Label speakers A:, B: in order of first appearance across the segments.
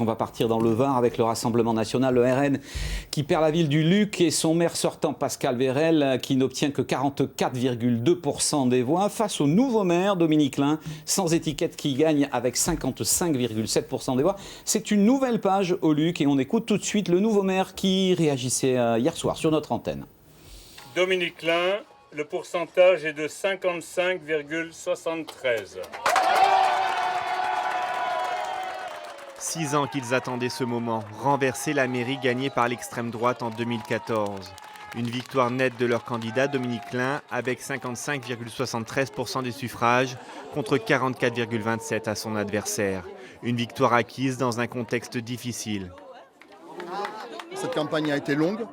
A: On va partir dans le Var avec le Rassemblement national, le RN, qui perd la ville du Luc et son maire sortant Pascal Vérel, qui n'obtient que 44,2% des voix, face au nouveau maire Dominique Lin, sans étiquette, qui gagne avec 55,7% des voix. C'est une nouvelle page au Luc et on écoute tout de suite le nouveau maire qui réagissait hier soir sur notre antenne.
B: Dominique Lin, le pourcentage est de 55,73.
C: 6 ans qu'ils attendaient ce moment, renverser la mairie gagnée par l'extrême droite en 2014. Une victoire nette de leur candidat Dominique Lin avec 55,73% des suffrages contre 44,27% à son adversaire. Une victoire acquise dans un contexte difficile.
D: Cette campagne a été longue,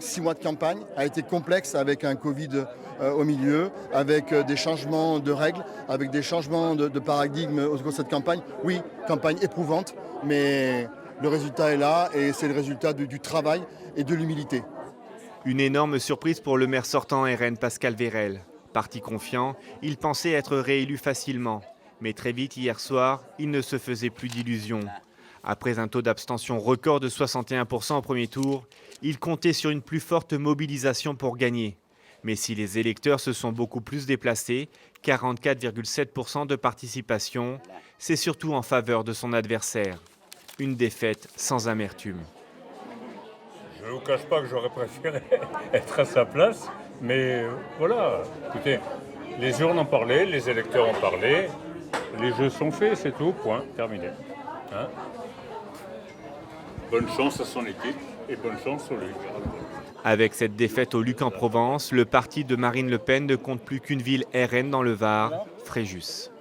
D: 6 mois de campagne, a été complexe avec un Covid au milieu, avec des changements de règles, avec des changements de paradigme au cours de cette campagne. Oui, campagne éprouvante, mais le résultat est là et c'est le résultat du travail et de l'humilité.
C: Une énorme surprise pour le maire sortant RN Pascal Vérel. Parti confiant, il pensait être réélu facilement. Mais très vite, hier soir, il ne se faisait plus d'illusions. Après un taux d'abstention record de 61% au premier tour, il comptait sur une plus forte mobilisation pour gagner. Mais si les électeurs se sont beaucoup plus déplacés, 44,7% de participation, c'est surtout en faveur de son adversaire. Une défaite sans amertume.
B: Je ne vous cache pas que j'aurais préféré être à sa place, mais voilà, écoutez, les urnes ont parlé, les électeurs ont parlé, les jeux sont faits, c'est tout, point, terminé. Hein? Bonne chance à son équipe et bonne chance au Luc.
C: Avec cette défaite au Luc en Provence, le parti de Marine Le Pen ne compte plus qu'une ville RN dans le Var, Fréjus.